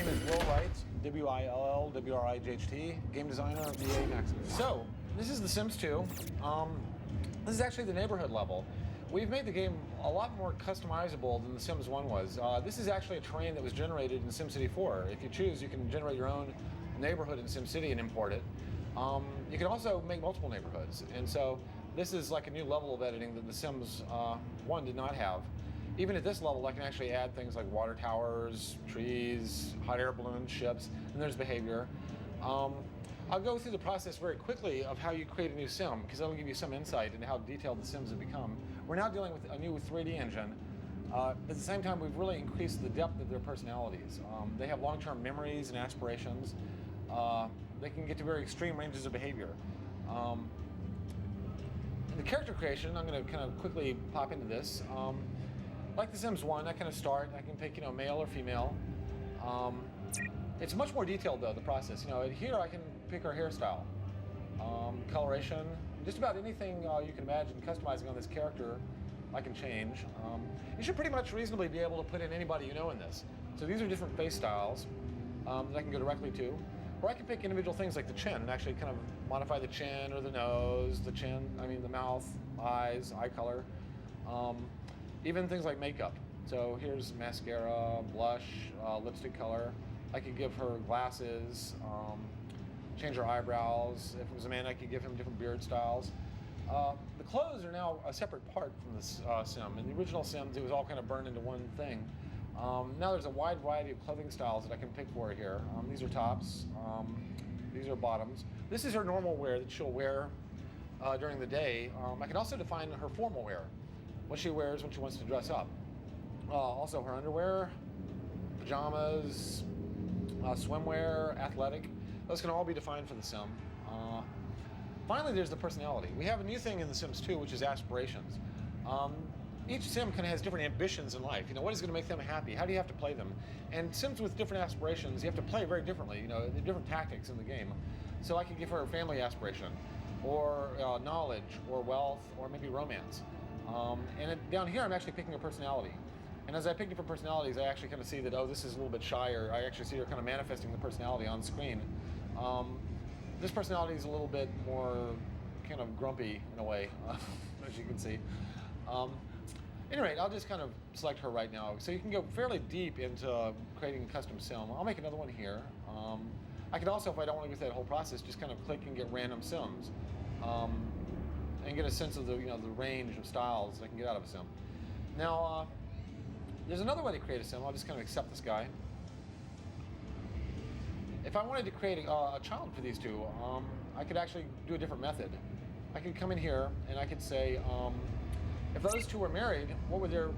name is Wright, W-I-L-L-W-R-I-G-H-T, game designer, VA Maximum. So, this is The Sims 2. This is actually the neighborhood level. We've made the game a lot more customizable than The Sims 1 was. This is actually a terrain that was generated in SimCity 4. If you choose, you can generate your own neighborhood in SimCity and import it. You can also make multiple neighborhoods. And so this is like a new level of editing that The Sims 1 did not have. Even at this level, I can actually add things like water towers, trees, hot air balloons, ships, and there's behavior. I'll go through the process very quickly of how you create a new sim, because that'll give you some insight into how detailed the sims have become. We're now dealing with a new 3D engine, but at the same time, we've really increased the depth of their personalities. They have long-term memories and aspirations. They can get to very extreme ranges of behavior. In the character creation, I'm going to kind of quickly pop into this. Like The Sims 1, I kind of start. I can pick, male or female. It's much more detailed though, the process. Here I can pick our hairstyle, coloration, just about anything you can imagine customizing on this character, I can change. You should pretty much reasonably be able to put in anybody you know in this. So these are different face styles that I can go directly to. Or I can pick individual things like the chin and actually kind of modify the chin or the nose, the mouth, eyes, eye color. Even things like makeup. So here's mascara, blush, lipstick color. I could give her glasses, change her eyebrows. If it was a man, I could give him different beard styles. The clothes are now a separate part from this sim. In the original Sims, it was all kind of burned into one thing. Now there's a wide variety of clothing styles that I can pick for her here. These are tops, these are bottoms. This is her normal wear that she'll wear during the day. I can also define her formal wear, what she wears when she wants to dress up. Also her underwear, pajamas, swimwear, athletic. Those can all be defined for the sim. Finally, there's the personality. We have a new thing in The Sims 2, which is aspirations. Each sim kind of has different ambitions in life. What is going to make them happy? How do you have to play them? And sims with different aspirations, you have to play very differently. There are different tactics in the game. So I could give her a family aspiration, or knowledge, or wealth, or maybe romance. Down here, I'm actually picking a personality. And as I pick different personalities, I actually kind of see that, this is a little bit shyer. I actually see her kind of manifesting the personality on screen. This personality is a little bit more kind of grumpy in a way, as you can see. Anyway, I'll just kind of select her right now. So you can go fairly deep into creating a custom sim. I'll make another one here. I could also, if I don't want to go through that whole process, just kind of click and get random sims. And get a sense of the range of styles that I can get out of a sim. Now, there's another way to create a sim. I'll just kind of accept this guy. If I wanted to create a child for these two, I could actually do a different method. I could come in here and I could say, if those two were married, what would their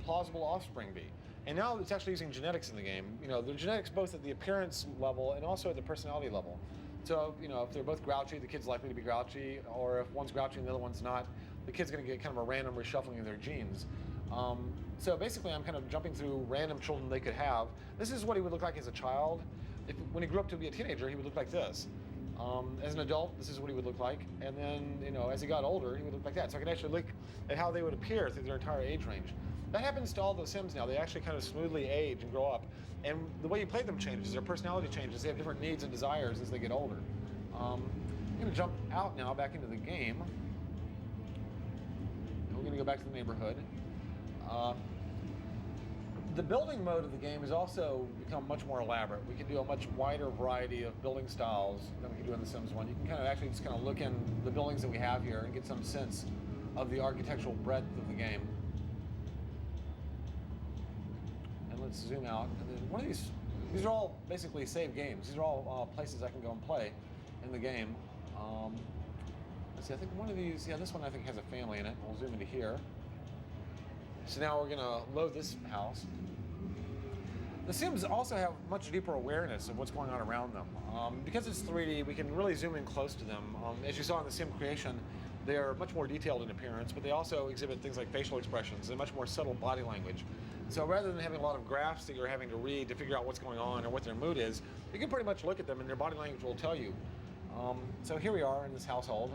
plausible offspring be? And now it's actually using genetics in the game. The genetics both at the appearance level and also at the personality level. So, if they're both grouchy, the kid's likely to be grouchy, or if one's grouchy and the other one's not, the kid's going to get kind of a random reshuffling of their genes. So basically, I'm kind of jumping through random children they could have. This is what he would look like as a child. When he grew up to be a teenager, he would look like this. As an adult, this is what he would look like. And then, as he got older, he would look like that. So I can actually look at how they would appear through their entire age range. That happens to all the Sims now. They actually kind of smoothly age and grow up. And the way you play them changes, their personality changes. They have different needs and desires as they get older. I'm going to jump out now back into the game. And we're going to go back to the neighborhood. The building mode of the game has also become much more elaborate. We can do a much wider variety of building styles than we can do in The Sims 1. You can kind of actually just kind of look in the buildings that we have here and get some sense of the architectural breadth of the game. And let's zoom out. And then one of these are all basically save games. These are all places I can go and play in the game. Let's see, I think one of these, this one I think has a family in it. We'll zoom into here. So now we're gonna load this house. The Sims also have much deeper awareness of what's going on around them. Because it's 3D, we can really zoom in close to them. As you saw in the sim creation, they're much more detailed in appearance, but they also exhibit things like facial expressions and much more subtle body language. So rather than having a lot of graphs that you're having to read to figure out what's going on or what their mood is, you can pretty much look at them and their body language will tell you. So here we are in this household.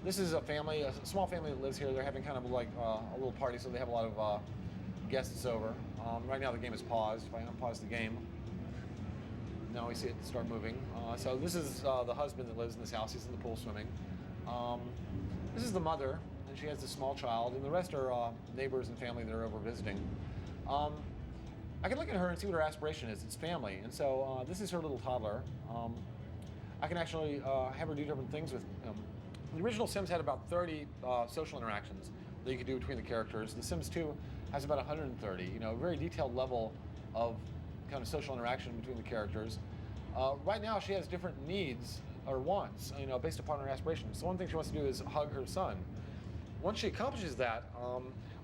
This is a family, a small family that lives here. They're having kind of like a little party, so they have a lot of guests over. Right now the game is paused. If I unpause the game, Now we see it start moving. So this is the husband that lives in this house. He's in the pool swimming. This is the mother, and she has this small child, and the rest are neighbors and family that are over visiting. I can look at her and see what her aspiration is. It's family, and so this is her little toddler. I can actually have her do different things with him. The original Sims had about 30 social interactions that you could do between the characters. The Sims 2 has about 130, a very detailed level of kind of social interaction between the characters. Right now, she has different needs or wants, based upon her aspirations. So one thing she wants to do is hug her son. Once she accomplishes that,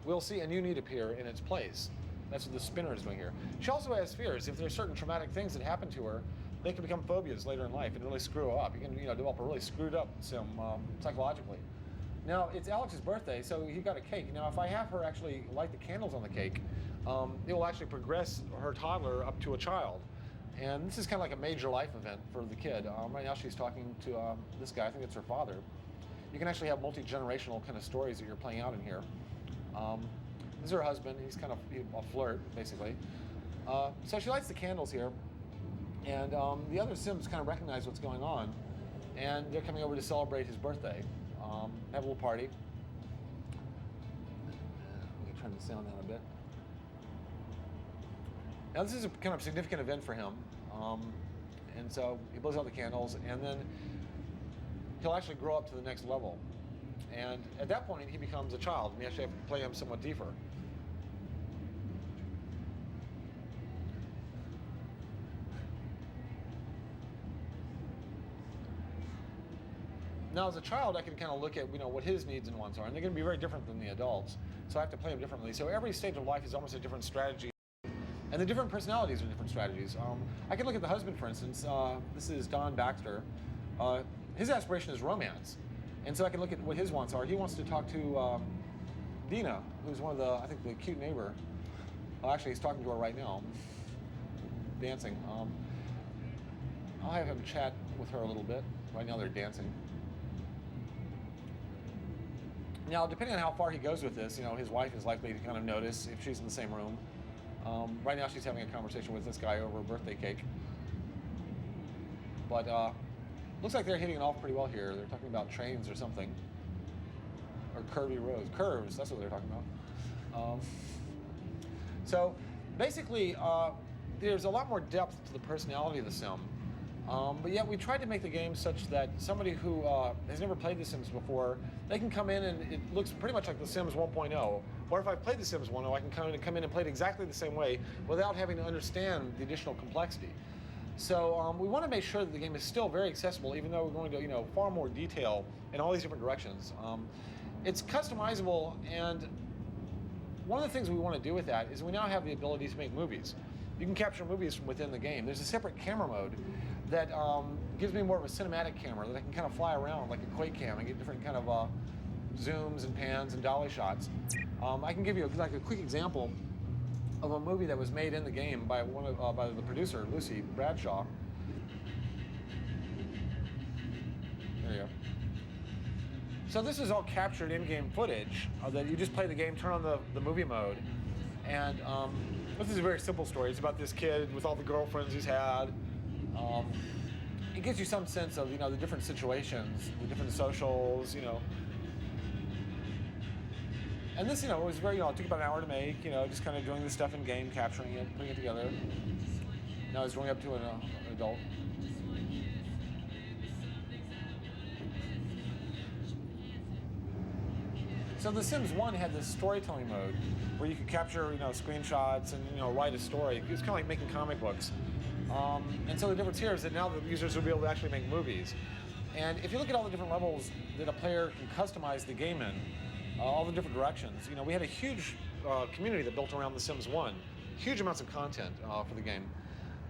we'll see a new need appear in its place. That's what the spinner is doing here. She also has fears. If there's certain traumatic things that happen to her, they can become phobias later in life and really screw her up. You can develop a really screwed up Sim psychologically. Now, it's Alex's birthday, so he got a cake. Now, if I have her actually light the candles on the cake, it will actually progress her toddler up to a child. And this is kind of like a major life event for the kid. Right now she's talking to this guy, I think it's her father. You can actually have multi-generational kind of stories that you're playing out in here. This is her husband, he's kind of a flirt, basically. So she lights the candles here, and the other Sims kind of recognize what's going on, and they're coming over to celebrate his birthday. Have a little party. We can turn the sound down a bit. Now this is a kind of significant event for him, and so he blows out the candles, and then he'll actually grow up to the next level. And at that point, he becomes a child, and we actually have to play him somewhat deeper. Now, as a child, I can kind of look at what his needs and wants are, and they're going to be very different than the adults. So I have to play them differently. So every stage of life is almost a different strategy. And the different personalities are different strategies. I can look at the husband, for instance. This is Don Baxter. His aspiration is romance. And so I can look at what his wants are. He wants to talk to Dina, who's one of the cute neighbor. Well, actually, he's talking to her right now, dancing. I'll have him chat with her a little bit. Right now they're dancing. Now, depending on how far he goes with this, his wife is likely to kind of notice if she's in the same room. Right now she's having a conversation with this guy over a birthday cake. But looks like they're hitting it off pretty well here. They're talking about trains or something. Or curvy roads. Curves, that's what they're talking about. So basically, there's a lot more depth to the personality of the Sim. But yet we tried to make the game such that somebody who has never played The Sims before, they can come in and it looks pretty much like The Sims 1.0. Or if I've played The Sims 1.0, I can come in and play it exactly the same way without having to understand the additional complexity. So we want to make sure that the game is still very accessible, even though we're going to far more detail in all these different directions. It's customizable, and one of the things we want to do with that is we now have the ability to make movies. You can capture movies from within the game. There's a separate camera mode that gives me more of a cinematic camera that I can kind of fly around like a Quake cam and get different kind of zooms and pans and dolly shots. I can give you a quick example of a movie that was made in the game by by the producer, Lucy Bradshaw. There you go. So this is all captured in-game footage that you just play the game, turn on the movie mode, and this is a very simple story. It's about this kid with all the girlfriends he's had. It gives you some sense of the different situations, the different socials, And this, it was very, it took about an hour to make, just kind of doing this stuff in game, capturing it, putting it together. Now he's growing up to an adult. So The Sims 1 had this storytelling mode where you could capture, screenshots and, write a story. It was kind of like making comic books. And so the difference here is that now the users will be able to actually make movies. And if you look at all the different levels that a player can customize the game in, all the different directions, we had a huge community that built around The Sims 1. Huge amounts of content for the game.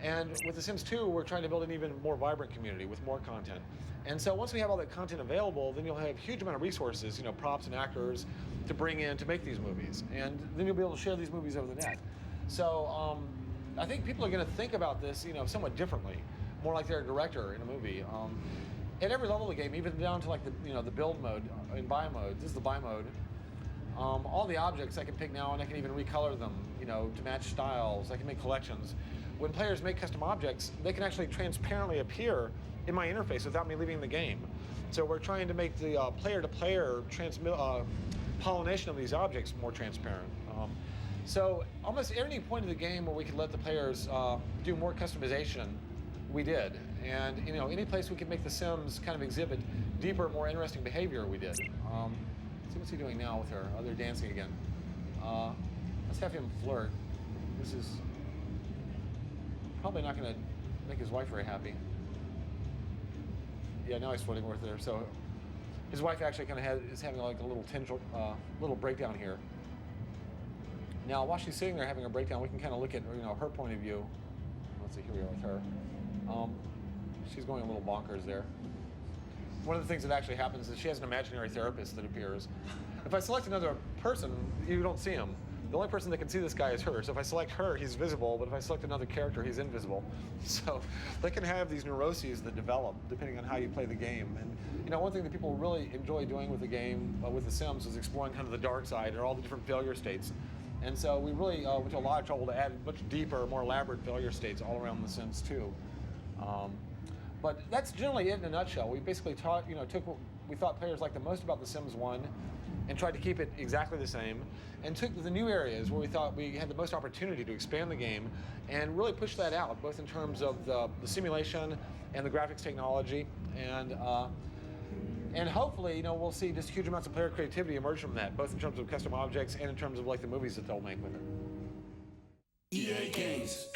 And with The Sims 2, we're trying to build an even more vibrant community with more content. And so once we have all that content available, then you'll have a huge amount of resources, props and actors to bring in to make these movies. And then you'll be able to share these movies over the net. So I think people are going to think about this, somewhat differently, more like they're a director in a movie. At every level of the game, even down to like the build mode in buy mode. This is the buy mode. All the objects I can pick now, and I can even recolor them, to match styles. I can make collections. when players make custom objects, they can actually transparently appear in my interface without me leaving the game. So we're trying to make the player-to-player pollination of these objects more transparent. So almost any point of the game where we could let the players do more customization, we did. And any place we could make the Sims kind of exhibit deeper, more interesting behavior, we did. Let's see what's he doing now with her. Oh, they're dancing again. Let's have him flirt. This is probably not going to make his wife very happy. Yeah, now he's flirting with her. So his wife actually kind of is having like a little little breakdown here. Now, while she's sitting there having a breakdown, we can kind of look at her point of view. Let's see, here we are with her. She's going a little bonkers there. One of the things that actually happens is she has an imaginary therapist that appears. If I select another person, you don't see him. The only person that can see this guy is her. So if I select her, he's visible, but if I select another character, he's invisible. So they can have these neuroses that develop depending on how you play the game. And one thing that people really enjoy doing with the game, with The Sims, is exploring kind of the dark side or all the different failure states. And so we really went to a lot of trouble to add much deeper, more elaborate failure states all around The Sims 2. But that's generally it in a nutshell. We basically took what we thought players liked the most about The Sims 1 and tried to keep it exactly the same, and took the new areas where we thought we had the most opportunity to expand the game and really push that out, both in terms of the simulation and the graphics technology, and hopefully, we'll see just huge amounts of player creativity emerge from that, both in terms of custom objects and in terms of like the movies that they'll make with it. EA Games.